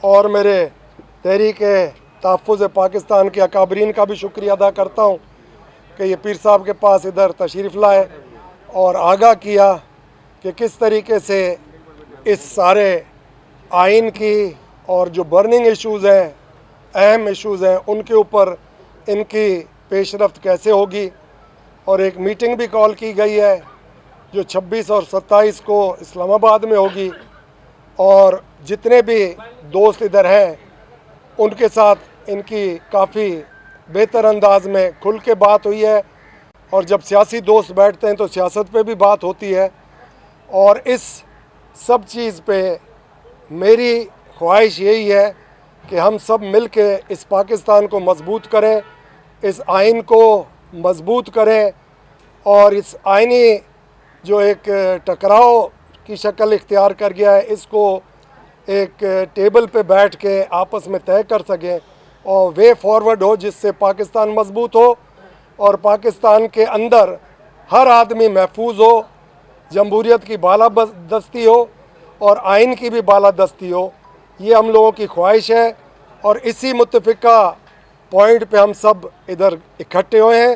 और मेरे तहरीक तहफ़्फ़ुज़ पाकिस्तान के अकाबरीन का भी शुक्रिया अदा करता हूँ कि ये पीर साहब के पास इधर तशरीफ़ लाए और आगाह किया कि किस तरीके से इस सारे आइन की और जो बर्निंग इश्यूज़ हैं, अहम इश्यूज़ हैं, उनके ऊपर इनकी पेशरफ्त कैसे होगी। और एक मीटिंग भी कॉल की गई है जो 26 और 27 को इस्लामाबाद में होगी, और जितने भी दोस्त इधर हैं उनके साथ इनकी काफ़ी बेहतर अंदाज में खुल के बात हुई है। और जब सियासी दोस्त बैठते हैं तो सियासत पे भी बात होती है, और इस सब चीज़ पे मेरी ख्वाहिश यही है कि हम सब मिल के इस पाकिस्तान को मजबूत करें, इस आइन को मजबूत करें, और इस आइनी जो एक टकराव की शक्ल इख्तियार कर गया है, इसको एक टेबल पे बैठ के आपस में तय कर सकें और वे फॉरवर्ड हो जिससे पाकिस्तान मजबूत हो और पाकिस्तान के अंदर हर आदमी महफूज हो, जमहूरियत की बालादस्ती हो और आइन की भी बालादस्ती हो। ये हम लोगों की ख्वाहिश है और इसी मुत्तफ़िका पॉइंट पे हम सब इधर इकट्ठे हुए हैं।